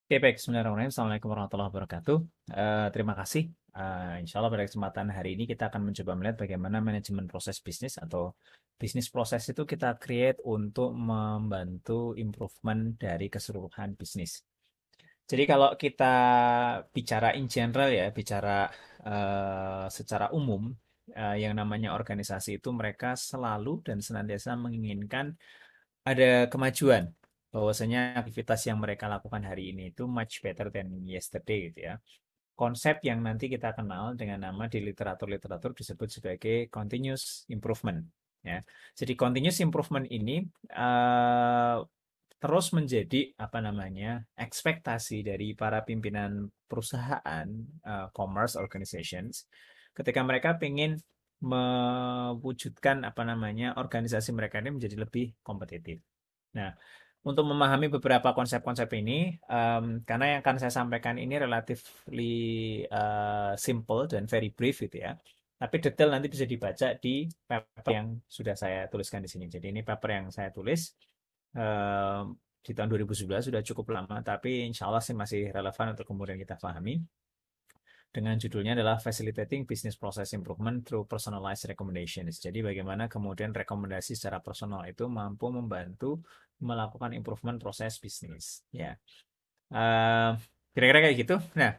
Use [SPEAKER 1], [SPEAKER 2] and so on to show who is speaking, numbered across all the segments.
[SPEAKER 1] Oke, baik. Bismillahirrahmanirrahim. Assalamualaikum warahmatullahi wabarakatuh. Terima kasih. Insya Allah pada kesempatan hari ini kita akan mencoba melihat bagaimana manajemen proses bisnis atau bisnis proses itu kita create untuk membantu improvement dari keseluruhan bisnis. Jadi kalau kita bicara in general ya, bicara secara umum, yang namanya organisasi itu mereka selalu dan senantiasa menginginkan ada kemajuan bahwasanya aktivitas yang mereka lakukan hari ini itu much better than yesterday gitu ya. Konsep yang nanti kita kenal dengan nama di literatur-literatur disebut sebagai continuous improvement ya. Jadi continuous improvement ini eh, terus menjadi apa namanya ekspektasi dari para pimpinan perusahaan commerce organizations ketika mereka ingin mewujudkan apa namanya organisasi mereka ini menjadi lebih kompetitif. Nah, untuk memahami beberapa konsep-konsep ini, karena yang akan saya sampaikan ini relatively simple dan very brief gitu ya. Tapi detail nanti bisa dibaca di paper yang sudah saya tuliskan di sini. Jadi ini paper yang saya tulis di tahun 2011 sudah cukup lama, tapi insya Allah sih masih relevan untuk kemudian kita pahami dengan judulnya adalah Facilitating Business Process Improvement Through Personalized Recommendations. Jadi bagaimana kemudian rekomendasi secara personal itu mampu membantu melakukan improvement proses bisnis. Ya, Eh, kira-kira kayak gitu. Nah,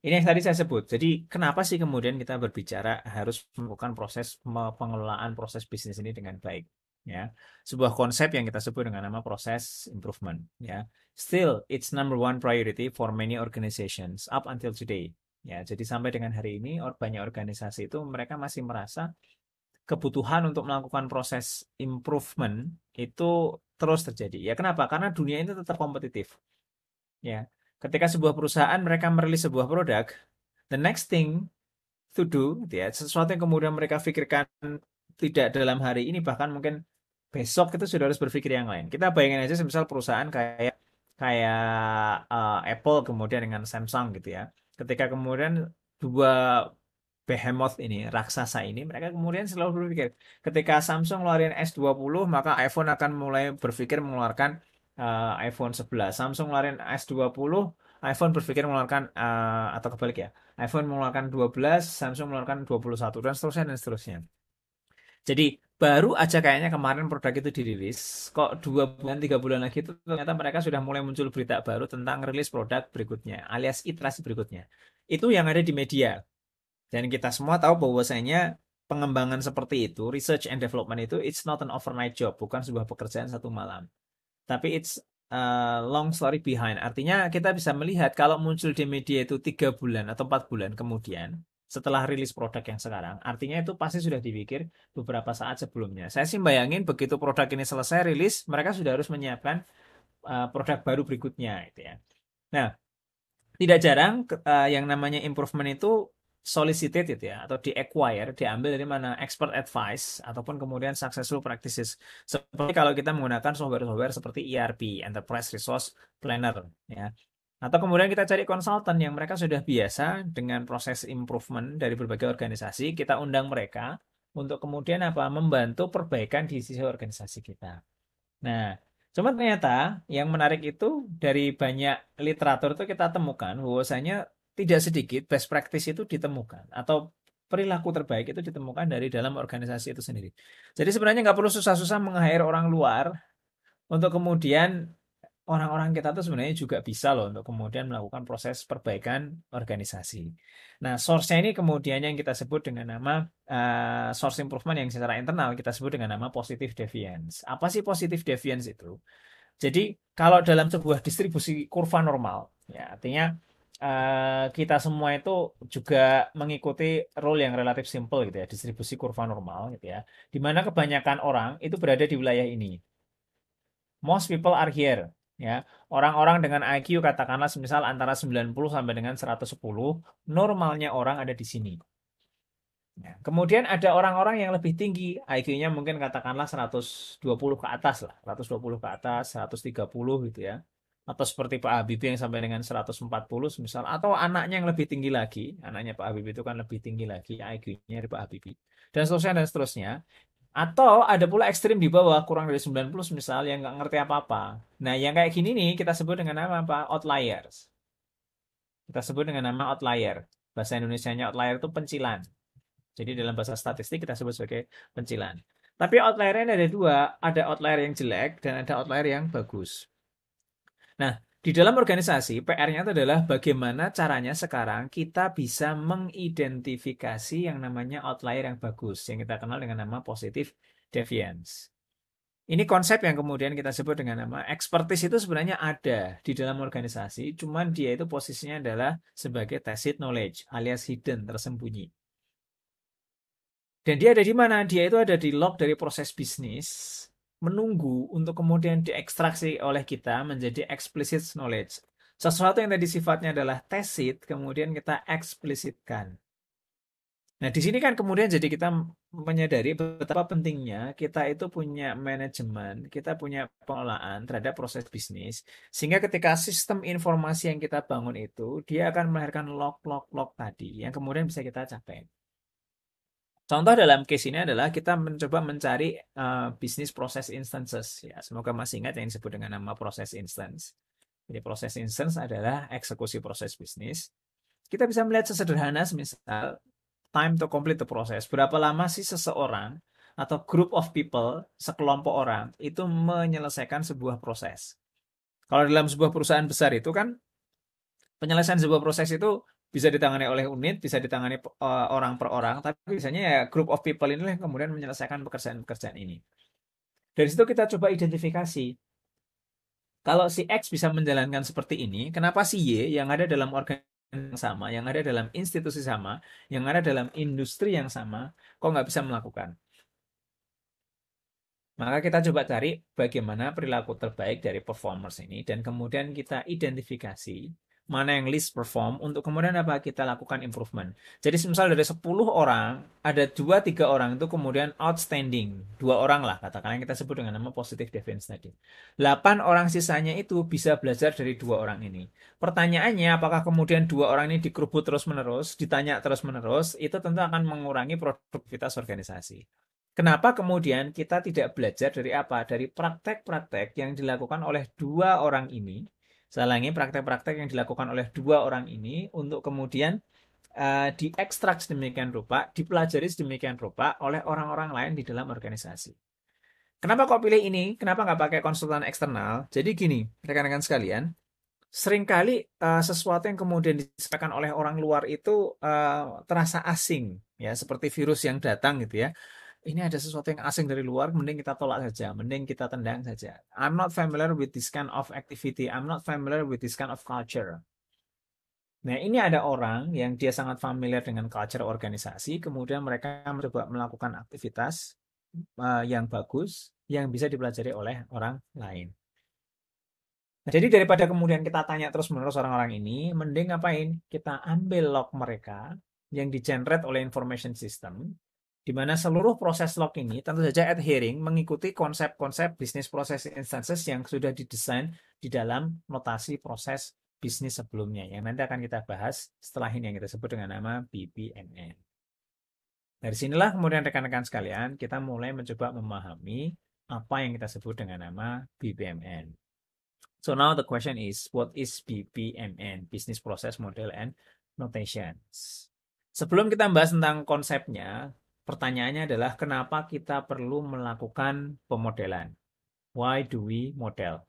[SPEAKER 1] ini yang tadi saya sebut. Jadi kenapa sih kemudian kita berbicara harus melakukan proses pengelolaan proses bisnis ini dengan baik? Ya, sebuah konsep yang kita sebut dengan nama proses improvement. Ya, still it's number one priority for many organizations up until today. Ya, jadi sampai dengan hari ini banyak organisasi itu mereka masih merasa kebutuhan untuk melakukan proses improvement itu terus terjadi. Ya, kenapa? Karena dunia ini tetap kompetitif. Ya, ketika sebuah perusahaan mereka merilis sebuah produk, the next thing to do, gitu ya, sesuatu yang kemudian mereka pikirkan tidak dalam hari ini, bahkan mungkin besok itu sudah harus berpikir yang lain. Kita bayangin aja, misal perusahaan kayak kayak Apple kemudian dengan Samsung gitu ya. Ketika kemudian dua behemoth ini, raksasa ini, mereka kemudian selalu berpikir, ketika Samsung ngeluarin S20, maka iPhone akan mulai berpikir mengeluarkan iPhone 11. Samsung ngeluarin S20, iPhone berpikir mengeluarkan atau kebalik ya. iPhone mengeluarkan 12, Samsung mengeluarkan 21 dan seterusnya dan seterusnya. Jadi baru aja kayaknya kemarin produk itu dirilis, kok 2 bulan 3 bulan lagi itu ternyata mereka sudah mulai muncul berita baru tentang rilis produk berikutnya, alias iterasi berikutnya. Itu yang ada di media. Dan kita semua tahu bahwasanya pengembangan seperti itu, research and development itu, it's not an overnight job, bukan sebuah pekerjaan satu malam. Tapi it's a long story behind. Artinya kita bisa melihat kalau muncul di media itu 3 bulan atau 4 bulan kemudian, setelah rilis produk yang sekarang, artinya itu pasti sudah dipikir beberapa saat sebelumnya. Saya sih bayangin begitu produk ini selesai rilis, mereka sudah harus menyiapkan produk baru berikutnya, gitu ya. Nah, tidak jarang yang namanya improvement itu solicited gitu ya atau di-acquire, diambil dari mana expert advice ataupun kemudian successful practices. Seperti kalau kita menggunakan software-software seperti ERP, Enterprise Resource Planner ya. Atau kemudian kita cari konsultan yang mereka sudah biasa dengan proses improvement dari berbagai organisasi, kita undang mereka untuk kemudian apa? Membantu perbaikan di sisi organisasi kita. Nah, cuma ternyata yang menarik itu dari banyak literatur itu kita temukan bahwasanya tidak sedikit best practice itu ditemukan atau perilaku terbaik itu ditemukan dari dalam organisasi itu sendiri. Jadi sebenarnya nggak perlu susah-susah meng-hire orang luar untuk kemudian orang-orang kita tuh sebenarnya juga bisa loh untuk kemudian melakukan proses perbaikan organisasi. Nah, source-nya ini kemudian yang kita sebut dengan nama source improvement yang secara internal kita sebut dengan nama positive deviance. Apa sih positive deviance itu? Jadi kalau dalam sebuah distribusi kurva normal, ya artinya kita semua itu juga mengikuti rule yang relatif simple gitu ya, distribusi kurva normal gitu ya, di mana kebanyakan orang itu berada di wilayah ini. Most people are here. Ya, orang-orang dengan IQ katakanlah semisal antara 90 sampai dengan 110, normalnya orang ada di sini. Ya, kemudian ada orang-orang yang lebih tinggi, IQ-nya mungkin katakanlah 120 ke atas lah, 120 ke atas, 130 gitu ya. Atau seperti Pak Habibie yang sampai dengan 140 misal, atau anaknya yang lebih tinggi lagi, anaknya Pak Habibie itu kan lebih tinggi lagi IQ-nya dari Pak Habibie. Dan seterusnya dan seterusnya. Atau ada pula ekstrim di bawah, kurang dari 90 misal, yang nggak ngerti apa-apa. Nah, yang kayak gini nih, kita sebut dengan nama apa? Outliers. Kita sebut dengan nama outlier. Bahasa Indonesianya outlier itu pencilan. Jadi dalam bahasa statistik kita sebut sebagai pencilan. Tapi outliernya ada dua, ada outlier yang jelek dan ada outlier yang bagus. Nah, di dalam organisasi, PR-nya itu adalah bagaimana caranya sekarang kita bisa mengidentifikasi yang namanya outlier yang bagus, yang kita kenal dengan nama positive deviance. Ini konsep yang kemudian kita sebut dengan nama expertise itu sebenarnya ada di dalam organisasi, cuman dia itu posisinya adalah sebagai tacit knowledge alias hidden, tersembunyi. Dan dia ada di mana? Dia itu ada di log dari proses bisnis, menunggu untuk kemudian diekstraksi oleh kita menjadi explicit knowledge. Sesuatu yang tadi sifatnya adalah tacit, kemudian kita eksplisitkan. Nah, di sini kan kemudian jadi kita menyadari betapa pentingnya kita itu punya manajemen, kita punya pengelolaan terhadap proses bisnis, sehingga ketika sistem informasi yang kita bangun itu, dia akan melahirkan log tadi, yang kemudian bisa kita capai. Contoh dalam case ini adalah kita mencoba mencari bisnis proses instances. Ya, semoga masih ingat yang disebut dengan nama proses instance. Jadi proses instance adalah eksekusi proses bisnis. Kita bisa melihat sesederhana misal time to complete the process. Berapa lama sih seseorang atau group of people, sekelompok orang, itu menyelesaikan sebuah proses. Kalau dalam sebuah perusahaan besar itu kan, penyelesaian sebuah proses itu bisa ditangani oleh unit, bisa ditangani orang per orang, tapi biasanya ya group of people ini yang kemudian menyelesaikan pekerjaan-pekerjaan ini. Dari situ kita coba identifikasi, kalau si X bisa menjalankan seperti ini, kenapa si Y yang ada dalam organisasi yang sama, yang ada dalam institusi sama, yang ada dalam industri yang sama, kok nggak bisa melakukan? Maka kita coba cari bagaimana perilaku terbaik dari performers ini, dan kemudian kita identifikasi mana yang least perform untuk kemudian apa kita lakukan improvement. Jadi misal dari 10 orang, ada 2-3 orang itu kemudian outstanding. 2 orang lah, katakanlah yang kita sebut dengan nama positive deviance tadi. 8 orang sisanya itu bisa belajar dari 2 orang ini. Pertanyaannya, apakah kemudian 2 orang ini dikerubut terus-menerus, ditanya terus-menerus, itu tentu akan mengurangi produktivitas organisasi. Kenapa kemudian kita tidak belajar dari apa? Dari praktek-praktek yang dilakukan oleh 2 orang ini. Saya ulangi, praktek-praktek yang dilakukan oleh 2 orang ini untuk kemudian diekstrak sedemikian rupa, dipelajari sedemikian rupa oleh orang-orang lain di dalam organisasi. Kenapa kok pilih ini? Kenapa nggak pakai konsultan eksternal? Jadi gini, rekan-rekan sekalian, seringkali sesuatu yang kemudian disampaikan oleh orang luar itu terasa asing, ya, seperti virus yang datang gitu ya. Ini ada sesuatu yang asing dari luar, mending kita tolak saja, mending kita tendang saja. I'm not familiar with this kind of activity, I'm not familiar with this kind of culture. Nah, ini ada orang yang dia sangat familiar dengan culture organisasi, kemudian mereka mencoba melakukan aktivitas yang bagus, yang bisa dipelajari oleh orang lain. Nah, jadi daripada kemudian kita tanya terus-menerus orang-orang ini, mending ngapain? Kita ambil log mereka yang di-generate oleh information system, di mana seluruh proses log ini tentu saja adhering mengikuti konsep-konsep bisnis proses instances yang sudah didesain di dalam notasi proses bisnis sebelumnya, yang nanti akan kita bahas setelah ini yang kita sebut dengan nama BPMN. Dari sinilah kemudian rekan-rekan sekalian, kita mulai mencoba memahami apa yang kita sebut dengan nama BPMN. So now the question is, what is BPMN? Business Process Model and Notations. Sebelum kita membahas tentang konsepnya, pertanyaannya adalah kenapa kita perlu melakukan pemodelan? Why do we model?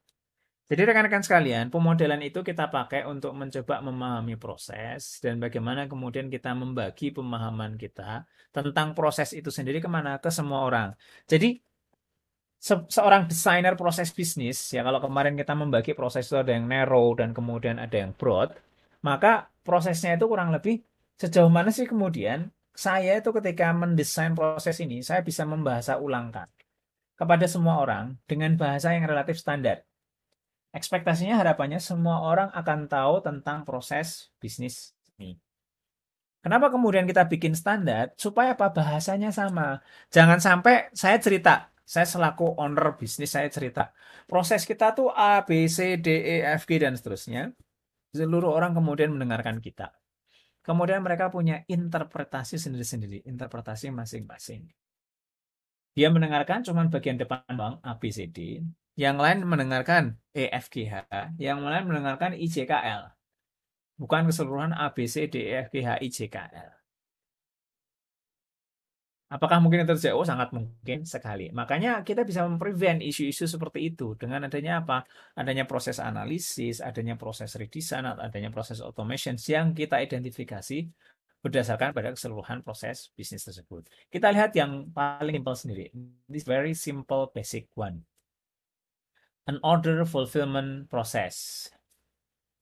[SPEAKER 1] Jadi rekan-rekan sekalian, pemodelan itu kita pakai untuk mencoba memahami proses dan bagaimana kemudian kita membagi pemahaman kita tentang proses itu sendiri kemana? Ke semua orang. Jadi seorang desainer proses bisnis, ya kalau kemarin kita membagi proses itu ada yang narrow dan kemudian ada yang broad, maka prosesnya itu kurang lebih sejauh mana sih kemudian saya itu ketika mendesain proses ini, saya bisa membahasa ulangkan kepada semua orang dengan bahasa yang relatif standar. Ekspektasinya harapannya semua orang akan tahu tentang proses bisnis ini. Kenapa kemudian kita bikin standar? Supaya apa? Bahasanya sama. Jangan sampai saya cerita, saya selaku owner bisnis, saya cerita. Proses kita tuh A, B, C, D, E, F, G, dan seterusnya. Seluruh orang kemudian mendengarkan kita. Kemudian mereka punya interpretasi sendiri-sendiri, interpretasi masing-masing. Dia mendengarkan cuma bagian depan doang, A, B, C, D. Yang lain mendengarkan E, F, G, H. Yang lain mendengarkan I, J, K, L. Bukan keseluruhan A, B, C, D, E, F, G, H, I, J, K, L. Apakah mungkin itu terjadi? Oh, sangat mungkin sekali. Makanya kita bisa memprevent isu-isu seperti itu dengan adanya apa? Adanya proses analisis, adanya proses redesign, adanya proses automation yang kita identifikasi berdasarkan pada keseluruhan proses bisnis tersebut. Kita lihat yang paling simpel sendiri. This very simple basic one. An order fulfillment process.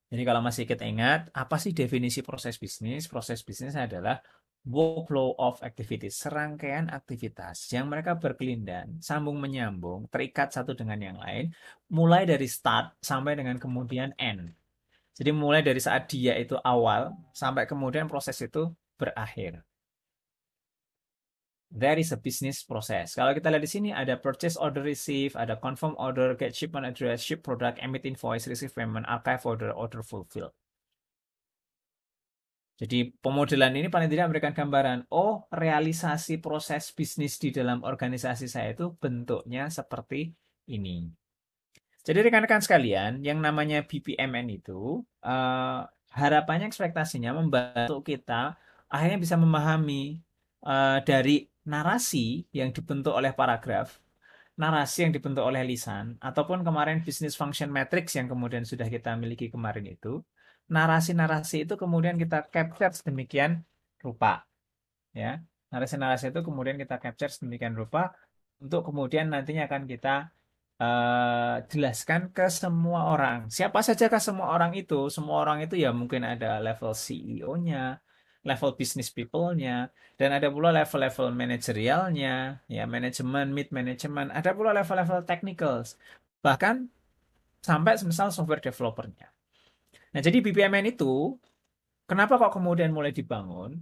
[SPEAKER 1] Jadi kalau masih kita ingat, apa sih definisi proses bisnis? Proses bisnis adalah workflow of activities, serangkaian aktivitas yang mereka berkelindan, sambung menyambung, terikat satu dengan yang lain, mulai dari start sampai dengan kemudian end. Jadi mulai dari saat dia itu awal sampai kemudian proses itu berakhir. There is a business process. Kalau kita lihat di sini ada purchase order receive, ada confirm order, get shipment address, ship product, emit invoice, receive payment, archive order, order fulfill. Jadi pemodelan ini paling tidak memberikan gambaran, oh realisasi proses bisnis di dalam organisasi saya itu bentuknya seperti ini. Jadi rekan-rekan sekalian, yang namanya BPMN itu harapannya ekspektasinya membantu kita akhirnya bisa memahami dari narasi yang dibentuk oleh paragraf, narasi yang dibentuk oleh lisan, ataupun kemarin business function matrix yang kemudian sudah kita miliki kemarin itu, narasi-narasi itu kemudian kita capture sedemikian rupa, ya. Narasi-narasi itu kemudian kita capture sedemikian rupa untuk kemudian nantinya akan kita jelaskan ke semua orang. Siapa saja ke semua orang itu? Semua orang itu ya mungkin ada level CEO-nya, level business people-nya, dan ada pula level-level manajerialnya, ya manajemen, mid management, ada pula level-level technicals, bahkan sampai semisal software developer-nya. Nah, jadi BPMN itu kenapa kok kemudian mulai dibangun?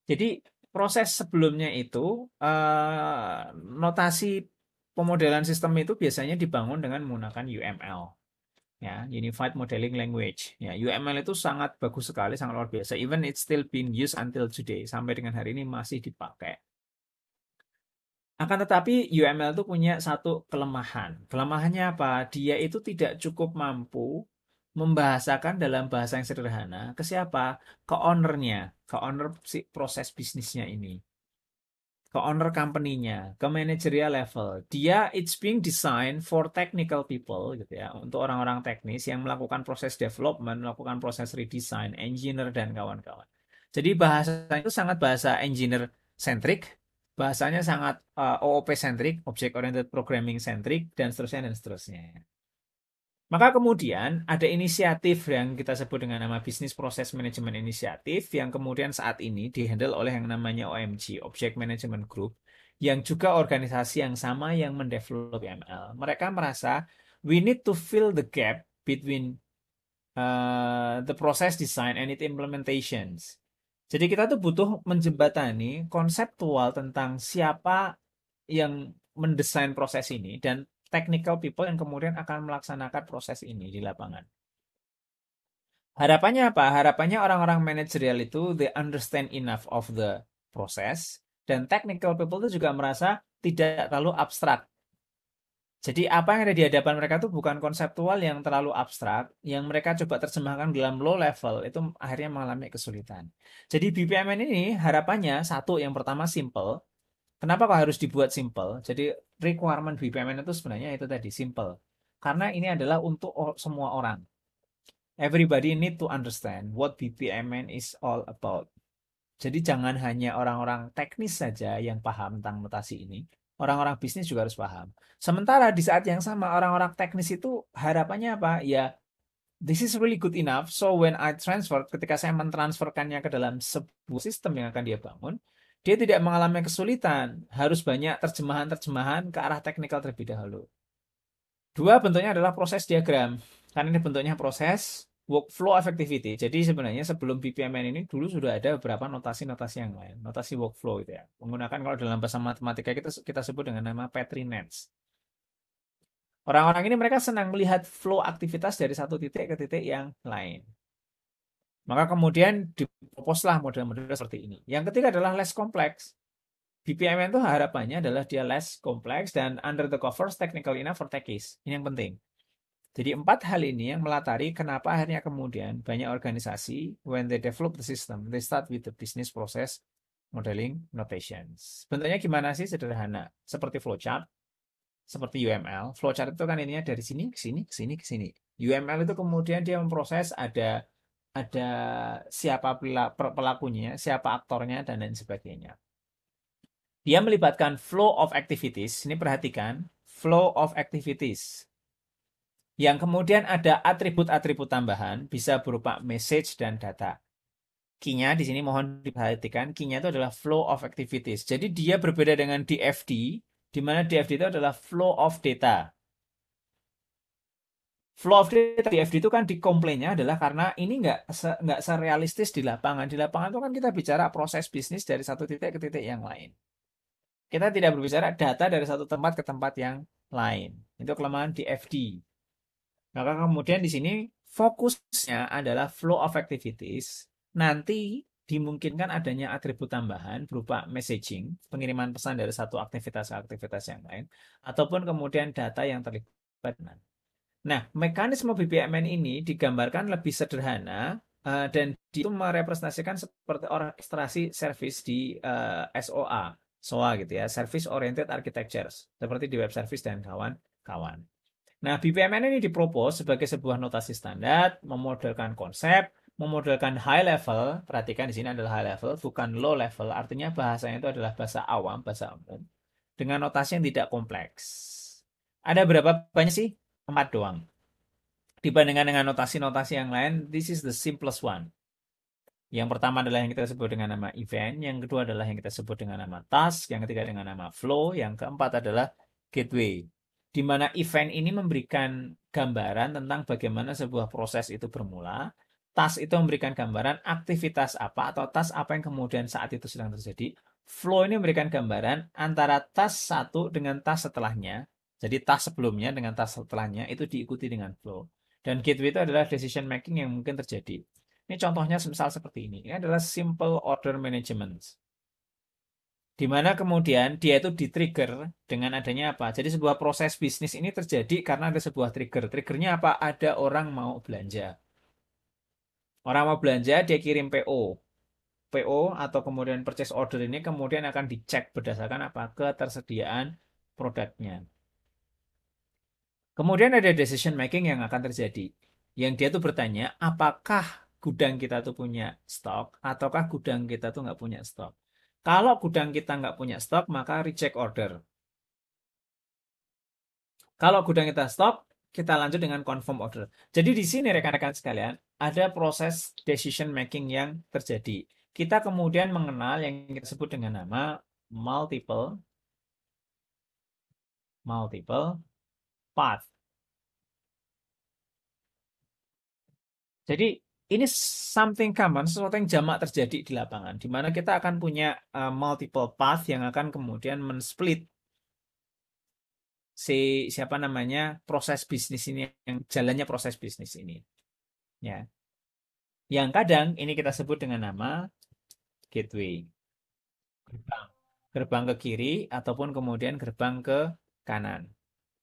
[SPEAKER 1] Jadi proses sebelumnya itu notasi pemodelan sistem itu biasanya dibangun dengan menggunakan UML, ya, Unified Modeling Language. Ya, UML itu sangat bagus sekali, sangat luar biasa. Even it's still being used until today, sampai dengan hari ini masih dipakai. Akan tetapi UML itu punya satu kelemahan. Kelemahannya apa? Dia itu tidak cukup mampu membahasakan dalam bahasa yang sederhana ke siapa? Ke ownernya, ke owner si proses bisnisnya ini, ke owner company-nya, ke managerial level. Dia it's being designed for technical people gitu ya, untuk orang-orang teknis yang melakukan proses development, melakukan proses redesign, engineer dan kawan-kawan. Jadi bahasa itu sangat bahasa engineer centric, bahasanya sangat OOP centric, object oriented programming centric dan seterusnya dan seterusnya. Maka kemudian ada inisiatif yang kita sebut dengan nama Business Process Management Initiative yang kemudian saat ini dihandle oleh yang namanya OMG, Object Management Group, yang juga organisasi yang sama yang mendevelop ML. Mereka merasa we need to fill the gap between the process design and its implementations. Jadi kita tuh butuh menjembatani konseptual tentang siapa yang mendesain proses ini dan technical people yang kemudian akan melaksanakan proses ini di lapangan. Harapannya apa? Harapannya orang-orang manajerial itu they understand enough of the process dan technical people itu juga merasa tidak terlalu abstrak. Jadi apa yang ada di hadapan mereka itu bukan konseptual yang terlalu abstrak, yang mereka coba terjemahkan dalam low level, itu akhirnya mengalami kesulitan. Jadi BPMN ini harapannya satu, yang pertama simple. Kenapa kok harus dibuat simple? Jadi requirement BPMN itu sebenarnya itu tadi simple. Karena ini adalah untuk semua orang. Everybody need to understand what BPMN is all about. Jadi jangan hanya orang-orang teknis saja yang paham tentang notasi ini. Orang-orang bisnis juga harus paham. Sementara di saat yang sama orang-orang teknis itu harapannya apa? Ya, this is really good enough. So when I transfer, ketika saya mentransferkannya ke dalam sebuah sistem yang akan dia bangun, dia tidak mengalami kesulitan. Harus banyak terjemahan-terjemahan ke arah teknikal terlebih dahulu. Dua, bentuknya adalah proses diagram. Karena ini bentuknya proses workflow effectivity. Jadi sebenarnya sebelum BPMN ini dulu sudah ada beberapa notasi-notasi yang lain. Notasi workflow itu ya. Menggunakan kalau dalam bahasa matematika kita sebut dengan nama Petri nets. Orang-orang ini mereka senang melihat flow aktivitas dari satu titik ke titik yang lain. Maka kemudian diproposlah model-model seperti ini. Yang ketiga adalah less complex. BPMN itu harapannya adalah dia less complex dan under the covers technical enough for techies. Ini yang penting. Jadi 4 hal ini yang melatari kenapa akhirnya kemudian banyak organisasi when they develop the system, they start with the business process modeling notations. Bentuknya gimana sih? Sederhana. Seperti flowchart, seperti UML. Flowchart itu kan ininya dari sini ke sini ke sini ke sini. UML itu kemudian dia memproses ada siapa pelakunya, siapa aktornya dan lain sebagainya. Dia melibatkan flow of activities. Ini perhatikan, flow of activities. Yang kemudian ada atribut-atribut tambahan, bisa berupa message dan data. Key-nya di sini mohon diperhatikan, key-nya itu adalah flow of activities. Jadi dia berbeda dengan DFD, di mana DFD itu adalah flow of data. Flow of data DFD itu kan dikomplainnya adalah karena ini nggak serealistis di lapangan. Di lapangan itu kan kita bicara proses bisnis dari satu titik ke titik yang lain. Kita tidak berbicara data dari satu tempat ke tempat yang lain. Itu kelemahan DFD. Maka kemudian di sini fokusnya adalah flow of activities. Nanti dimungkinkan adanya atribut tambahan berupa messaging, pengiriman pesan dari satu aktivitas ke aktivitas yang lain, ataupun kemudian data yang terlibat. Nah, mekanisme BPMN ini digambarkan lebih sederhana dan itu merepresentasikan seperti orkestrasi service di SOA gitu ya, Service Oriented Architectures, seperti di web service dan kawan-kawan. Nah, BPMN ini dipropos sebagai sebuah notasi standar, memodelkan konsep, memodelkan high level. Perhatikan di sini adalah high level, bukan low level. Artinya bahasanya itu adalah bahasa awam, bahasa umum, dengan notasi yang tidak kompleks. Ada berapa banyak sih? 4 doang. Dibandingkan dengan notasi-notasi yang lain, this is the simplest one. Yang pertama adalah yang kita sebut dengan nama event, yang kedua adalah yang kita sebut dengan nama task, yang ketiga dengan nama flow, yang keempat adalah gateway. Di mana event ini memberikan gambaran tentang bagaimana sebuah proses itu bermula. Task itu memberikan gambaran aktivitas apa atau task apa yang kemudian saat itu sedang terjadi. Flow ini memberikan gambaran antara task satu dengan task setelahnya. Jadi task sebelumnya dengan task setelahnya itu diikuti dengan flow. Dan gateway itu adalah decision making yang mungkin terjadi. Ini contohnya misal seperti ini. Ini adalah simple order management. Di mana kemudian dia itu di-trigger dengan adanya apa? Jadi sebuah proses bisnis ini terjadi karena ada sebuah trigger. Triggernya apa? Ada orang mau belanja. Orang mau belanja, dia kirim PO. PO atau kemudian purchase order ini kemudian akan dicek berdasarkan apa? Ketersediaan produknya. Kemudian ada decision making yang akan terjadi. Yang dia tuh bertanya, apakah gudang kita tuh punya stok ataukah gudang kita tuh nggak punya stok. Kalau gudang kita nggak punya stok, maka reject order. Kalau gudang kita stok, kita lanjut dengan confirm order. Jadi di sini rekan-rekan sekalian, ada proses decision making yang terjadi. Kita kemudian mengenal yang kita sebut dengan nama multiple path. Jadi ini something common, sesuatu yang jamak terjadi di lapangan, di mana kita akan punya multiple path yang akan kemudian men-split siapa namanya proses bisnis ini, yang jalannya proses bisnis ini. Ya, yang kadang ini kita sebut dengan nama gateway, gerbang ke kiri ataupun kemudian gerbang ke kanan.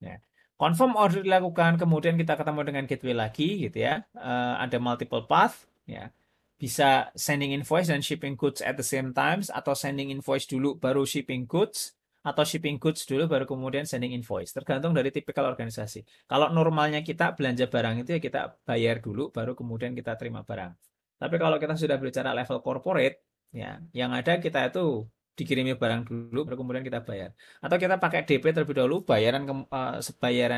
[SPEAKER 1] Ya. Confirm order dilakukan, kemudian kita ketemu dengan gateway lagi, gitu ya. Ada multiple path, ya. Bisa sending invoice dan shipping goods at the same times, atau sending invoice dulu baru shipping goods, atau shipping goods dulu baru kemudian sending invoice. Tergantung dari tipikal organisasi. Kalau normalnya kita belanja barang itu ya kita bayar dulu, baru kemudian kita terima barang. Tapi kalau kita sudah bicara level corporate, ya, yang ada kita itu dikirimi barang dulu, baru kemudian kita bayar. Atau kita pakai DP terlebih dahulu, bayaran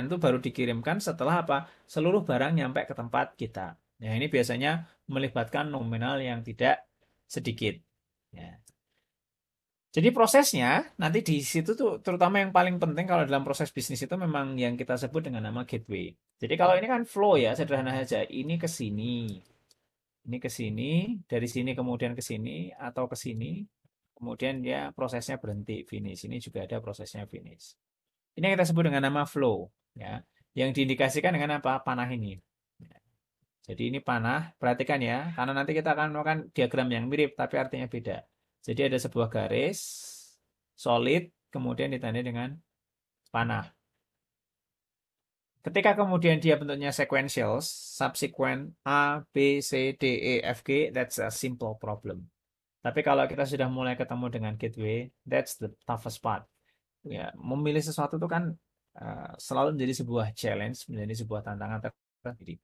[SPEAKER 1] itu baru dikirimkan setelah apa? Seluruh barang nyampe ke tempat kita. Nah, ini biasanya melibatkan nominal yang tidak sedikit. Ya. Jadi prosesnya nanti di situ tuh terutama yang paling penting kalau dalam proses bisnis itu memang yang kita sebut dengan nama gateway. Jadi kalau ini kan flow ya, sederhana saja. Ini ke sini, ini ke sini, dari sini kemudian ke sini atau ke sini, kemudian dia prosesnya berhenti finish. Ini juga ada prosesnya finish. Ini yang kita sebut dengan nama flow, ya. Yang diindikasikan dengan apa? Panah ini. Jadi ini panah, perhatikan ya, karena nanti kita akan melakukan diagram yang mirip tapi artinya beda. Jadi ada sebuah garis, solid, kemudian ditandai dengan panah. Ketika kemudian dia bentuknya sequential, subsequent A, B, C, D, E, F, G, that's a simple problem. Tapi kalau kita sudah mulai ketemu dengan gateway, that's the toughest part. Ya, memilih sesuatu itu kan selalu menjadi sebuah challenge, menjadi sebuah tantangan tersendiri.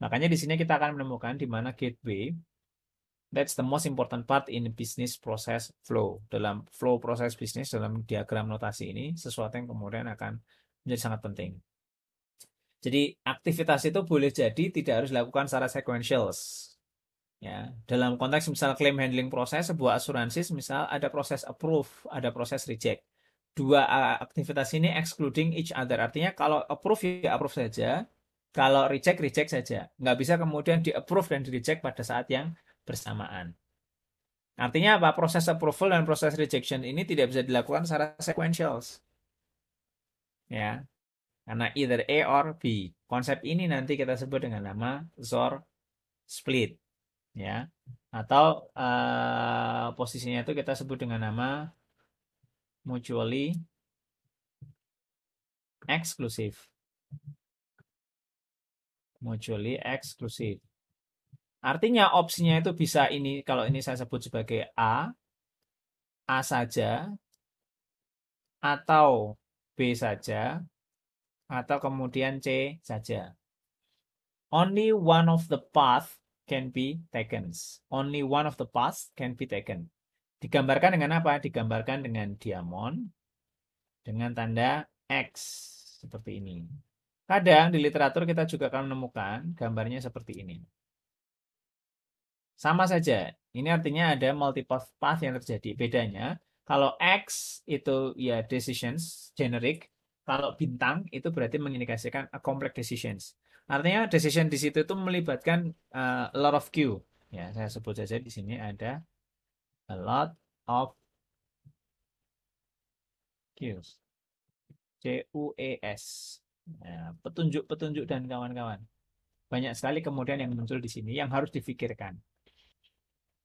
[SPEAKER 1] Makanya di sini kita akan menemukan di mana gateway, that's the most important part in business process flow. Dalam flow proses bisnis, dalam diagram notasi ini, sesuatu yang kemudian akan menjadi sangat penting. Jadi aktivitas itu boleh jadi tidak harus dilakukan secara sequential. Ya, dalam konteks misal claim handling proses sebuah asuransi, misal ada proses approve, ada proses reject. Dua aktivitas ini excluding each other. Artinya kalau approve ya approve saja, kalau reject reject saja. Nggak bisa kemudian di approve dan di reject pada saat yang bersamaan. Artinya apa? Proses approval dan proses rejection ini tidak bisa dilakukan secara sequential. Ya, karena either A or B. Konsep ini nanti kita sebut dengan nama ZOR split, ya. Atau posisinya itu kita sebut dengan nama mutually exclusive. Mutually exclusive. Artinya opsinya itu bisa ini, kalau ini saya sebut sebagai A saja, atau B saja, atau kemudian C saja. Only one of the path can be taken. Only one of the paths can be taken. Digambarkan dengan apa? Digambarkan dengan diamond dengan tanda X seperti ini. Kadang di literatur kita juga akan menemukan gambarnya seperti ini. Sama saja. Ini artinya ada multiple path yang terjadi. Bedanya, kalau X itu ya decisions, generic. Kalau bintang itu berarti mengindikasikan a complex decisions. Artinya decision di situ itu melibatkan a lot of queue. Ya, saya sebut saja di sini ada a lot of queues. QES. Nah, petunjuk-petunjuk dan kawan-kawan. Banyak sekali kemudian yang muncul di sini yang harus difikirkan.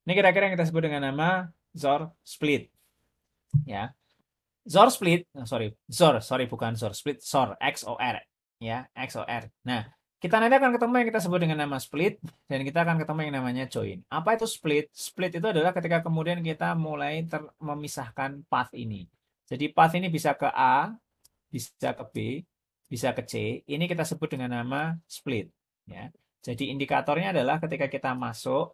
[SPEAKER 1] Ini kira-kira yang kita sebut dengan nama ZOR split. Ya. ZOR split, sorry bukan ZOR split, ZOR, XOR. Ya, XOR. Nah, kita nanti akan ketemu yang kita sebut dengan nama split dan kita akan ketemu yang namanya join. Apa itu split? Split itu adalah ketika kemudian kita mulai memisahkan path ini. Jadi path ini bisa ke A, bisa ke B, bisa ke C. Ini kita sebut dengan nama split. Ya. Jadi indikatornya adalah ketika kita masuk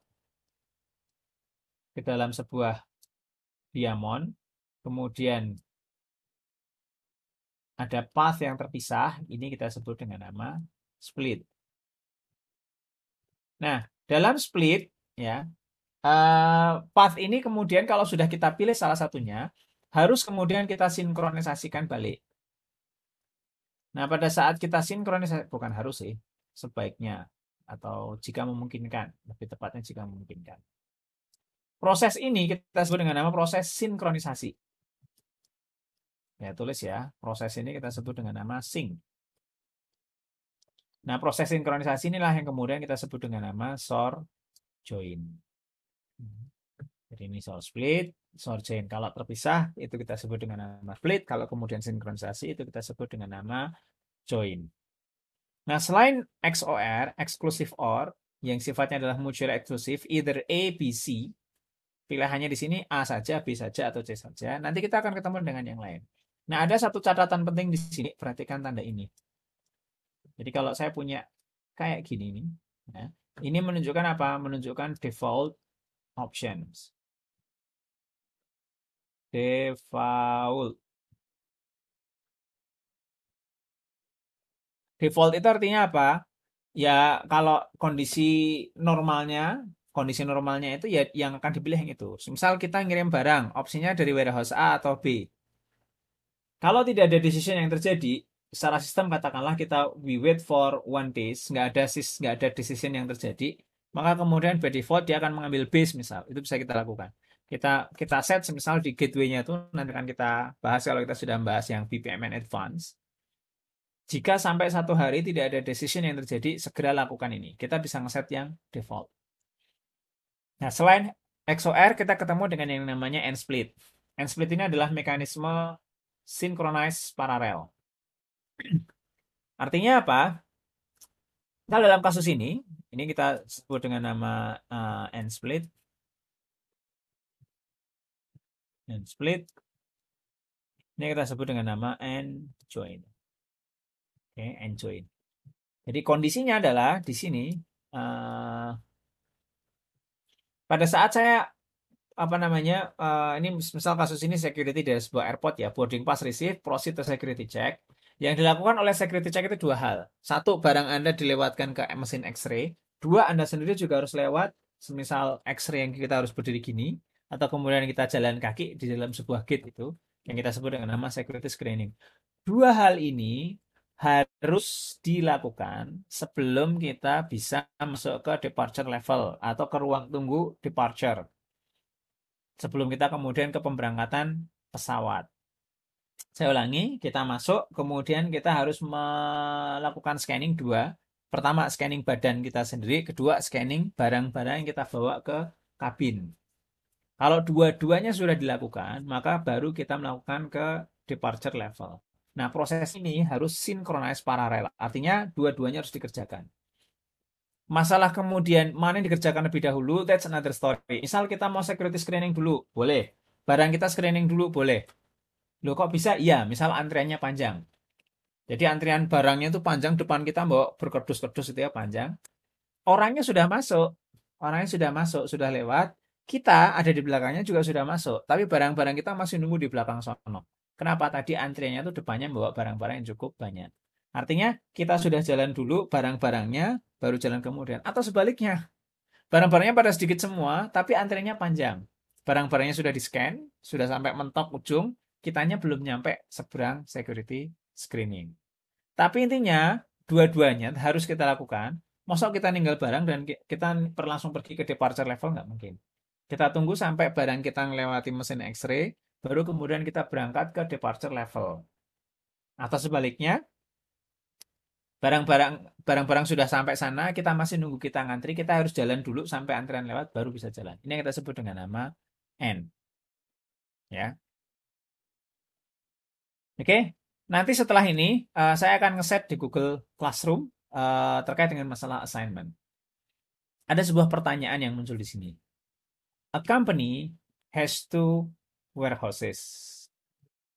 [SPEAKER 1] ke dalam sebuah diamond, kemudian ada path yang terpisah, ini kita sebut dengan nama split. Nah, dalam split, ya, path ini kemudian kalau sudah kita pilih salah satunya, harus kemudian kita sinkronisasikan balik. Nah, pada saat kita sinkronisasi, bukan harus sih, sebaiknya, atau jika memungkinkan, lebih tepatnya jika memungkinkan. Proses ini kita sebut dengan nama proses sinkronisasi. Ya, tulis ya, proses ini kita sebut dengan nama sync. Nah, proses sinkronisasi inilah yang kemudian kita sebut dengan nama SOR join. Jadi ini SOR split, SOR join. Kalau terpisah, itu kita sebut dengan nama split. Kalau kemudian sinkronisasi, itu kita sebut dengan nama join. Nah, selain XOR, exclusive OR, yang sifatnya adalah mutually exclusive, either A, B, C, pilihannya di sini A saja, B saja, atau C saja. Nanti kita akan ketemu dengan yang lain. Nah, ada satu catatan penting di sini, perhatikan tanda ini. Jadi kalau saya punya kayak gini nih, ya, ini menunjukkan apa? Menunjukkan default options. Default. Default itu artinya apa? Ya kalau kondisi normalnya itu ya yang akan dipilih yang itu. Misal kita ngirim barang, opsinya dari warehouse A atau B. Kalau tidak ada decision yang terjadi, secara sistem katakanlah kita we wait for 1 days, nggak ada decision yang terjadi, maka kemudian by default dia akan mengambil base misal, itu bisa kita lakukan. Kita set misal di gateway-nya itu nanti akan kita bahas kalau kita sudah membahas yang BPMN Advance. Jika sampai 1 hari tidak ada decision yang terjadi, segera lakukan ini. Kita bisa ngeset yang default. Nah, selain XOR, kita ketemu dengan yang namanya end split. And split ini adalah mekanisme synchronized parallel. Artinya apa? Kalau dalam kasus ini kita sebut dengan nama and split. And split. Ini kita sebut dengan nama and join. Oke, and join. Jadi kondisinya adalah di sini pada saat saya ini misal kasus ini security dari sebuah airport ya, boarding pass receive, proceed to security check. Yang dilakukan oleh security check itu dua hal. Satu, barang Anda dilewatkan ke mesin X-ray. Dua, Anda sendiri juga harus lewat, semisal X-ray yang kita harus berdiri gini, atau kemudian kita jalan kaki di dalam sebuah gate itu, yang kita sebut dengan nama security screening. Dua hal ini harus dilakukan sebelum kita bisa masuk ke departure level atau ke ruang tunggu departure. Sebelum kita kemudian ke pemberangkatan pesawat. Saya ulangi, kita masuk, kemudian kita harus melakukan scanning dua. Pertama, scanning badan kita sendiri. Kedua, scanning barang-barang yang kita bawa ke kabin. Kalau dua-duanya sudah dilakukan, maka baru kita melakukan ke departure level. Nah, proses ini harus synchronize paralel. Artinya, dua-duanya harus dikerjakan. Masalah kemudian mana yang dikerjakan lebih dahulu, that's another story. Misal kita mau security screening dulu, boleh. Barang kita screening dulu, boleh. Loh kok bisa? Iya, misal antriannya panjang. Jadi antrian barangnya itu panjang, depan kita bawa berkedus-kedus itu ya panjang. Orangnya sudah masuk, sudah lewat. Kita ada di belakangnya juga sudah masuk, tapi barang-barang kita masih nunggu di belakang sono. Kenapa? Tadi antriannya itu depannya bawa barang-barang yang cukup banyak. Artinya kita sudah jalan dulu, barang-barangnya baru jalan kemudian. Atau sebaliknya, barang-barangnya pada sedikit semua, tapi antriannya panjang. Barang-barangnya sudah di-scan, sudah sampai mentok ujung, kitanya belum nyampe seberang security screening. Tapi intinya, dua-duanya harus kita lakukan. Masa kita ninggal barang dan kita langsung pergi ke departure level, nggak mungkin. Kita tunggu sampai barang kita melewati mesin X-ray, baru kemudian kita berangkat ke departure level. Atau sebaliknya, barang-barang sudah sampai sana, kita masih nunggu kita ngantri, kita harus jalan dulu sampai antrian lewat, baru bisa jalan. Ini yang kita sebut dengan nama N. Ya. Oke, nanti setelah ini saya akan ngeset di Google Classroom terkait dengan masalah assignment. Ada sebuah pertanyaan yang muncul di sini. A company has two warehouses.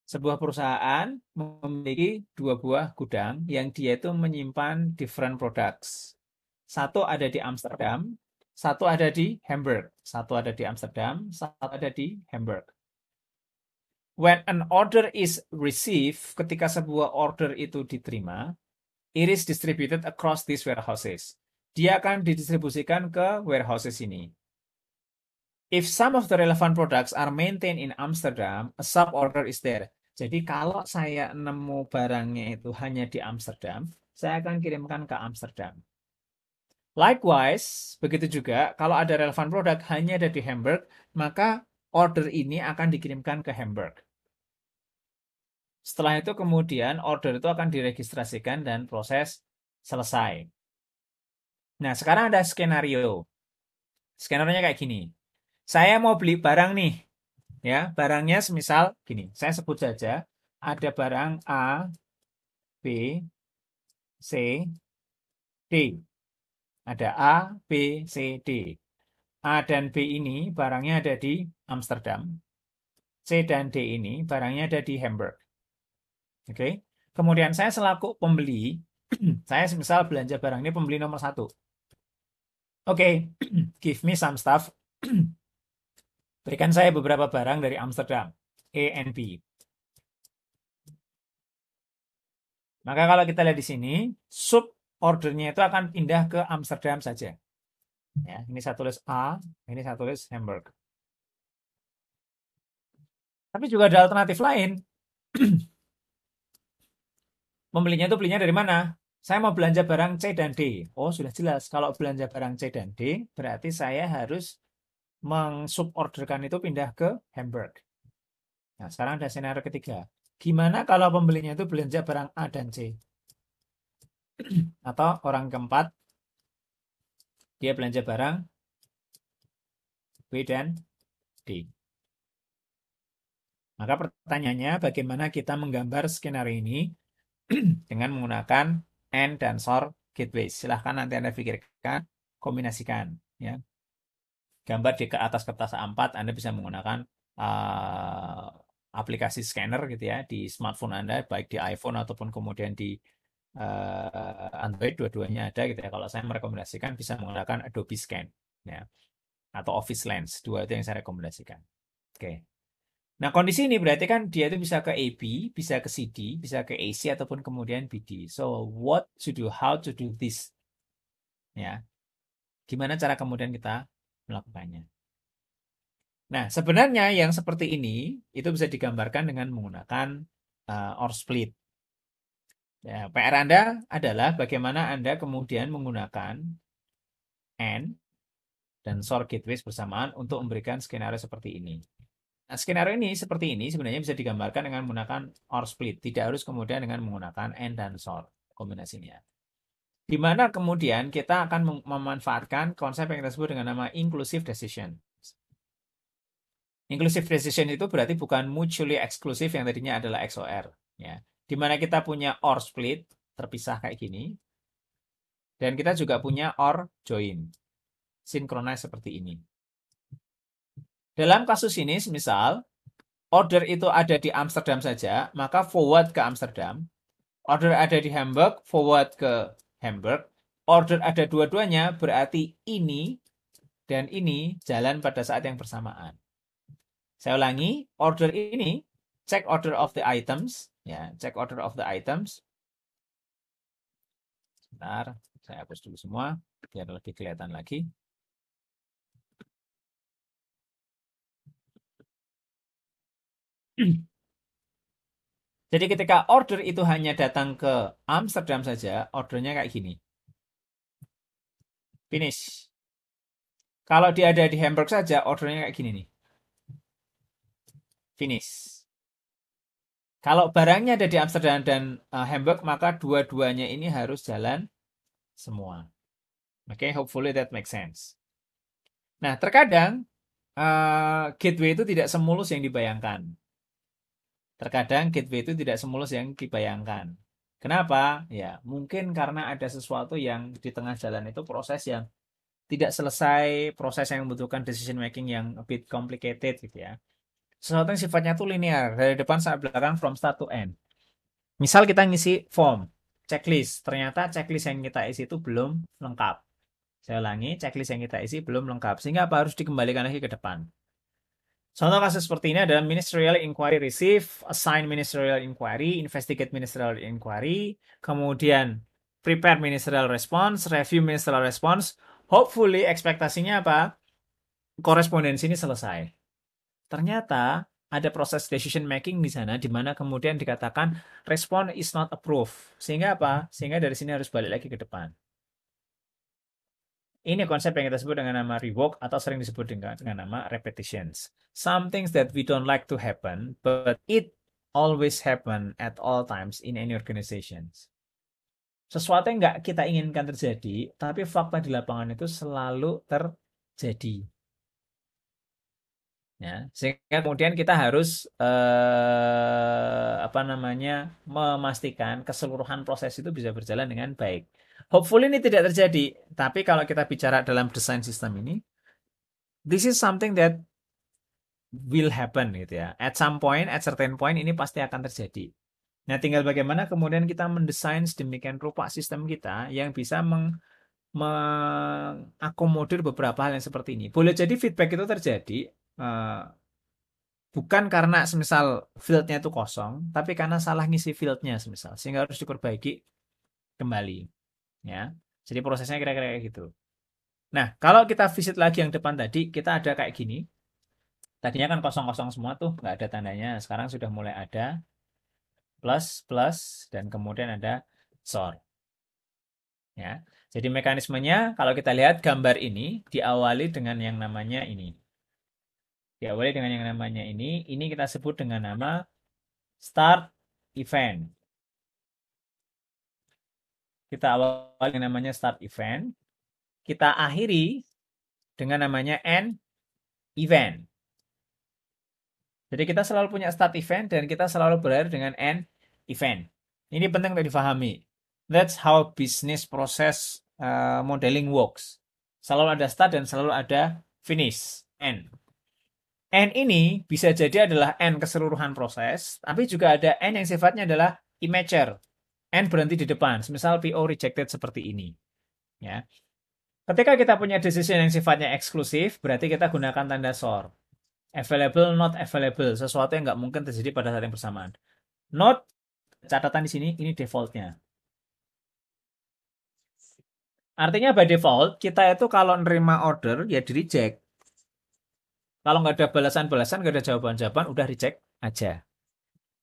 [SPEAKER 1] Sebuah perusahaan memiliki dua buah gudang yang dia itu menyimpan different products. Satu ada di Amsterdam, satu ada di Hamburg. Satu ada di Amsterdam, satu ada di Hamburg. When an order is received, ketika sebuah order itu diterima, it is distributed across these warehouses. Dia akan didistribusikan ke warehouses ini. If some of the relevant products are maintained in Amsterdam, a sub-order is there. Jadi kalau saya nemu barangnya itu hanya di Amsterdam, saya akan kirimkan ke Amsterdam. Likewise, begitu juga kalau ada relevan produk hanya ada di Hamburg, maka order ini akan dikirimkan ke Hamburg. Setelah itu kemudian order itu akan diregistrasikan dan proses selesai. Nah, sekarang ada skenario. Skenario-nya kayak gini. Saya mau beli barang nih. Ya, barangnya semisal gini. Saya sebut saja ada barang A, B, C, D. Ada A, B, C, D. A dan B ini barangnya ada di Amsterdam. C dan D ini barangnya ada di Hamburg. Oke. Kemudian saya selaku pembeli, saya misal belanja barang ini pembeli nomor 1. Oke, give me some stuff. Berikan saya beberapa barang dari Amsterdam, A and B. Maka kalau kita lihat di sini, sub ordernya itu akan pindah ke Amsterdam saja. Ya, ini saya tulis A, ini saya tulis Hamburg. Tapi juga ada alternatif lain. Pembelinya itu belinya dari mana? Saya mau belanja barang C dan D. Oh, sudah jelas. Kalau belanja barang C dan D, berarti saya harus mengsuborderkan itu pindah ke Hamburg. Nah, sekarang ada skenario ketiga. Gimana kalau pembelinya itu belanja barang A dan C? Atau orang keempat, dia belanja barang B dan D. Maka pertanyaannya, bagaimana kita menggambar skenario ini dengan menggunakan AND dan SOR gateways. Silahkan nanti Anda pikirkan, kombinasikan. Ya. Gambar di atas kertas A4, Anda bisa menggunakan aplikasi scanner gitu ya di smartphone Anda, baik di iPhone ataupun kemudian di Android, dua-duanya ada gitu ya. Kalau saya merekomendasikan bisa menggunakan Adobe Scan ya, atau Office Lens, dua itu yang saya rekomendasikan. Oke. Nah, kondisi ini berarti kan dia itu bisa ke AB, bisa ke CD, bisa ke AC ataupun kemudian BD. So, what to do, how to do this? Ya. Gimana cara kemudian kita melakukannya? Nah, sebenarnya yang seperti ini itu bisa digambarkan dengan menggunakan OR split. Ya, PR Anda adalah bagaimana Anda kemudian menggunakan AND dan SOR gateways bersamaan untuk memberikan skenario seperti ini. Nah, skenario ini seperti ini sebenarnya bisa digambarkan dengan menggunakan OR split. Tidak harus kemudian dengan menggunakan AND dan SOR kombinasinya. Di mana kemudian kita akan memanfaatkan konsep yang kita sebut dengan nama inclusive decision. Inclusive decision itu berarti bukan mutually exclusive yang tadinya adalah XOR. Ya. Di mana kita punya OR split, terpisah kayak gini. Dan kita juga punya OR join, synchronize seperti ini. Dalam kasus ini, misal, order itu ada di Amsterdam saja, maka forward ke Amsterdam. Order ada di Hamburg, forward ke Hamburg. Order ada dua-duanya, berarti ini dan ini jalan pada saat yang bersamaan. Saya ulangi, order ini, check order of the items. Ya, check order of the items. Sebentar, saya hapus dulu semua, biar lebih kelihatan lagi. Jadi ketika order itu hanya datang ke Amsterdam saja, ordernya kayak gini. Finish. Kalau dia ada di Hamburg saja, ordernya kayak gini nih. Finish. Kalau barangnya ada di Amsterdam dan Hamburg, maka dua-duanya ini harus jalan semua. Oke, hopefully that makes sense. Nah, terkadang gateway itu tidak semulus yang dibayangkan. Terkadang gateway itu tidak semulus yang dibayangkan. Kenapa? Ya, mungkin karena ada sesuatu yang di tengah jalan itu proses yang tidak selesai, proses yang membutuhkan decision making yang a bit complicated gitu ya. Sesuatu yang sifatnya itu linear, dari depan sampai belakang, from start to end. Misal kita ngisi form, checklist, ternyata checklist yang kita isi itu belum lengkap. Saya ulangi, checklist yang kita isi belum lengkap, sehingga apa harus dikembalikan lagi ke depan. Contoh kasus seperti ini adalah ministerial inquiry receive, assign ministerial inquiry, investigate ministerial inquiry, kemudian prepare ministerial response, review ministerial response. Hopefully ekspektasinya apa? Korespondensi ini selesai. Ternyata ada proses decision making di sana di mana kemudian dikatakan respon is not approved. Sehingga apa? Sehingga dari sini harus balik lagi ke depan. Ini konsep yang kita sebut dengan nama rework atau sering disebut dengan nama repetitions. Some things that we don't like to happen, but it always happen at all times in any organizations. Sesuatu yang nggak kita inginkan terjadi, tapi fakta di lapangan itu selalu terjadi. Ya, sehingga kemudian kita harus memastikan keseluruhan proses itu bisa berjalan dengan baik. Hopefully ini tidak terjadi, tapi kalau kita bicara dalam desain sistem ini, this is something that will happen gitu ya. At some point, at certain point ini pasti akan terjadi. Nah, tinggal bagaimana kemudian kita mendesain sedemikian rupa sistem kita yang bisa mengakomodir beberapa hal yang seperti ini. Boleh jadi feedback itu terjadi bukan karena semisal fieldnya itu kosong, tapi karena salah ngisi fieldnya semisal, sehingga harus diperbaiki kembali. Ya, jadi prosesnya kira-kira kayak gitu. Nah, kalau kita visit lagi yang depan tadi, kita ada kayak gini. Tadinya kan kosong-kosong semua tuh, nggak ada tandanya. Sekarang sudah mulai ada plus, plus, dan kemudian ada sort. Ya, jadi mekanismenya kalau kita lihat gambar ini diawali dengan yang namanya ini. Diawali dengan yang namanya ini kita sebut dengan nama start event. Kita awali dengan namanya start event. Kita akhiri dengan namanya end event. Jadi kita selalu punya start event dan kita selalu berakhir dengan end event. Ini penting untuk difahami. That's how business process modeling works. Selalu ada start dan selalu ada finish, end. End ini bisa jadi adalah end keseluruhan proses, tapi juga ada end yang sifatnya adalah immature. End berhenti di depan, misal PO rejected seperti ini. Ya. Ketika kita punya decision yang sifatnya eksklusif, berarti kita gunakan tanda SOR. Available, not available. Sesuatu yang nggak mungkin terjadi pada saat yang bersamaan. Not, catatan di sini, ini defaultnya. Artinya by default, kita itu kalau nerima order, ya di-reject. Kalau nggak ada balasan-balasan, nggak ada jawaban-jawaban, udah reject aja.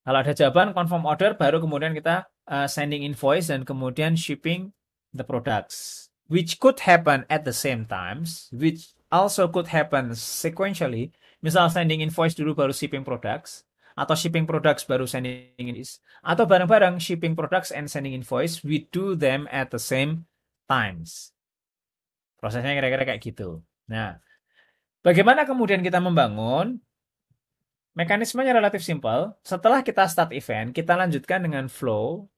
[SPEAKER 1] Kalau ada jawaban, confirm order, baru kemudian kita sending invoice dan kemudian shipping the products. Which could happen at the same times, which also could happen sequentially. Misal sending invoice dulu baru shipping products, atau shipping products baru sending invoice, atau bareng-bareng shipping products and sending invoice, we do them at the same times. Prosesnya kira-kira kayak gitu. Nah, bagaimana kemudian kita membangun? Mekanismenya relatif simpel. Setelah kita start event, kita lanjutkan dengan flow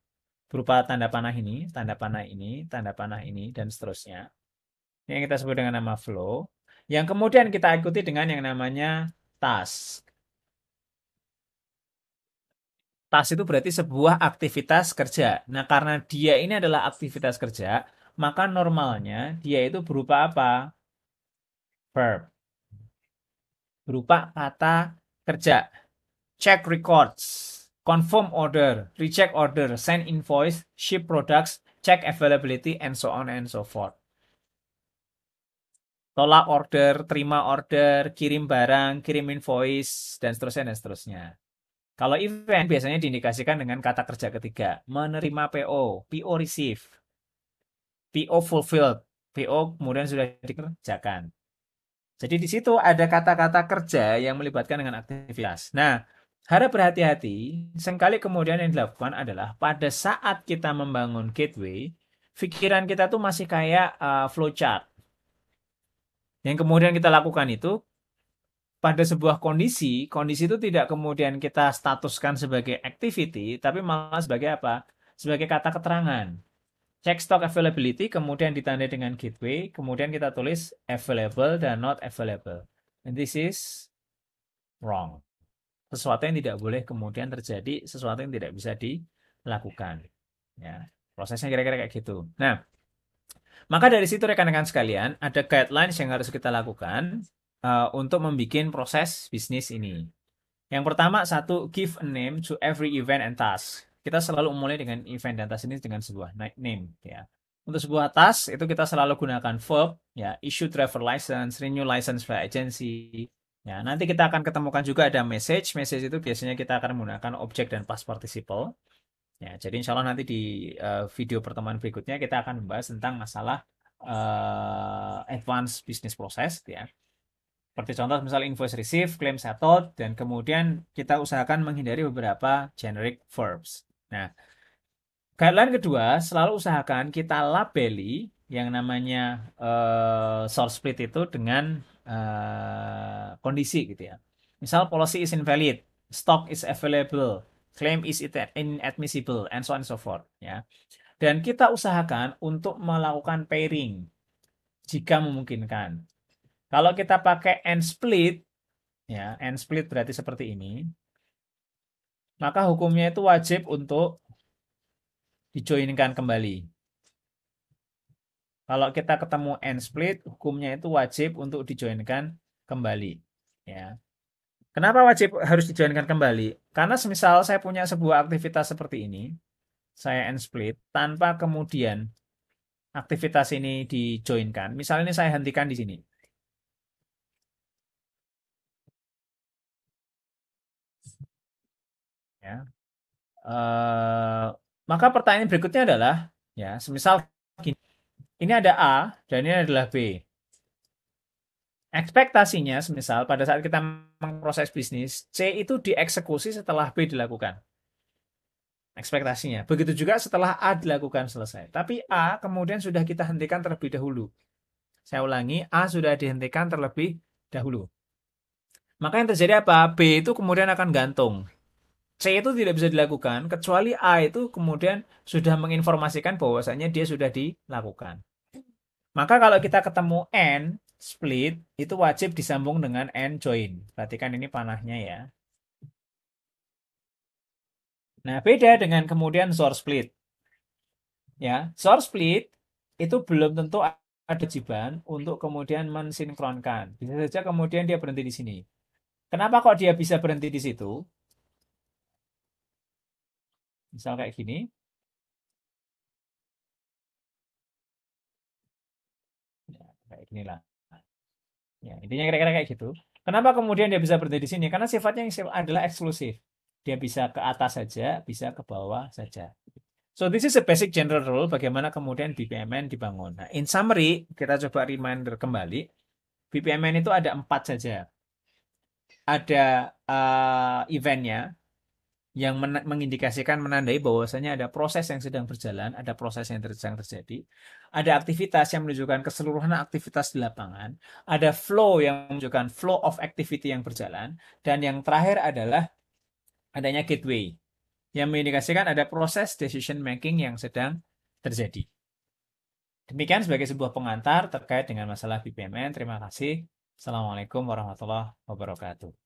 [SPEAKER 1] berupa tanda panah ini, tanda panah ini, tanda panah ini, dan seterusnya. Yang kita sebut dengan nama flow. Yang kemudian kita ikuti dengan yang namanya task. Task itu berarti sebuah aktivitas kerja. Nah, karena dia ini adalah aktivitas kerja, maka normalnya dia itu berupa apa? Verb. Berupa kata kerja. Check records, confirm order, reject order, send invoice, ship products, check availability, and so on and so forth. Tolak order, terima order, kirim barang, kirim invoice, dan seterusnya, dan seterusnya. Kalau event biasanya diindikasikan dengan kata kerja ketiga. Menerima PO, PO receive, PO fulfilled, PO kemudian sudah dikerjakan. Jadi di situ ada kata-kata kerja yang melibatkan dengan aktivitas. Nah, harap berhati-hati, seringkali kemudian yang dilakukan adalah pada saat kita membangun gateway, pikiran kita tuh masih kayak flowchart. Yang kemudian kita lakukan itu pada sebuah kondisi, kondisi itu tidak kemudian kita statuskan sebagai activity, tapi malah sebagai apa? Sebagai kata keterangan. Check stock availability, kemudian ditandai dengan gateway, kemudian kita tulis available dan not available. And this is wrong. Sesuatu yang tidak boleh kemudian terjadi, sesuatu yang tidak bisa dilakukan. Ya, prosesnya kira-kira kayak gitu. Nah, maka dari situ rekan-rekan sekalian, ada guidelines yang harus kita lakukan untuk membuat proses bisnis ini. Yang pertama, satu, give a name to every event and task. Kita selalu memulai dengan event dan task ini dengan sebuah name. Ya. Untuk sebuah task, itu kita selalu gunakan verb, ya, issue driver license, renew license by agency. Ya, nanti kita akan ketemukan juga ada message. Message itu biasanya kita akan menggunakan objek dan past participle. Ya, jadi insya Allah nanti di video pertemuan berikutnya kita akan membahas tentang masalah advanced business process. Ya. Seperti contoh misal invoice receive, claim settled, dan kemudian kita usahakan menghindari beberapa generic verbs. Nah, guideline kedua, selalu usahakan kita labeli yang namanya source split itu dengan kondisi gitu ya. Misal policy is invalid, stock is available, claim is inadmissible, and so on and so forth. Ya. Dan kita usahakan untuk melakukan pairing jika memungkinkan. Kalau kita pakai and split, ya, and split berarti seperti ini, maka hukumnya itu wajib untuk dijoinkan kembali. Kalau kita ketemu and split, hukumnya itu wajib untuk dijoinkan kembali. Ya. Kenapa wajib harus dijoinkan kembali? Karena semisal saya punya sebuah aktivitas seperti ini, saya and split, tanpa kemudian aktivitas ini dijoinkan. Misalnya ini saya hentikan di sini. Ya. Maka pertanyaan berikutnya adalah, ya, semisal gini, ini ada A dan ini adalah B. Ekspektasinya, semisal pada saat kita memproses bisnis, C itu dieksekusi setelah B dilakukan. Ekspektasinya. Begitu juga setelah A dilakukan selesai. Tapi A kemudian sudah kita hentikan terlebih dahulu. Saya ulangi, A sudah dihentikan terlebih dahulu. Maka yang terjadi apa? B itu kemudian akan gantung. C itu tidak bisa dilakukan kecuali A itu kemudian sudah menginformasikan bahwasanya dia sudah dilakukan. Maka kalau kita ketemu AND split itu wajib disambung dengan AND join. Perhatikan ini panahnya ya. Nah, beda dengan kemudian source split. Ya, source split itu belum tentu ada kewajiban untuk kemudian mensinkronkan. Bisa saja kemudian dia berhenti di sini. Kenapa kok dia bisa berhenti di situ? Misal kayak gini. Ya, kayak ginilah. Ya, intinya kira-kira kayak gitu. Kenapa kemudian dia bisa berhenti di sini? Karena sifatnya yang adalah eksklusif. Dia bisa ke atas saja, bisa ke bawah saja. So this is a basic general rule bagaimana kemudian BPMN dibangun. Nah, in summary, kita coba reminder kembali. BPMN itu ada 4 saja. Ada eventnya yang mengindikasikan menandai bahwasanya ada proses yang sedang berjalan, ada proses yang sedang terjadi, ada aktivitas yang menunjukkan keseluruhan aktivitas di lapangan, ada flow yang menunjukkan flow of activity yang berjalan, dan yang terakhir adalah adanya gateway yang mengindikasikan ada proses decision making yang sedang terjadi. Demikian sebagai sebuah pengantar terkait dengan masalah BPMN. Terima kasih. Assalamualaikum warahmatullahi wabarakatuh.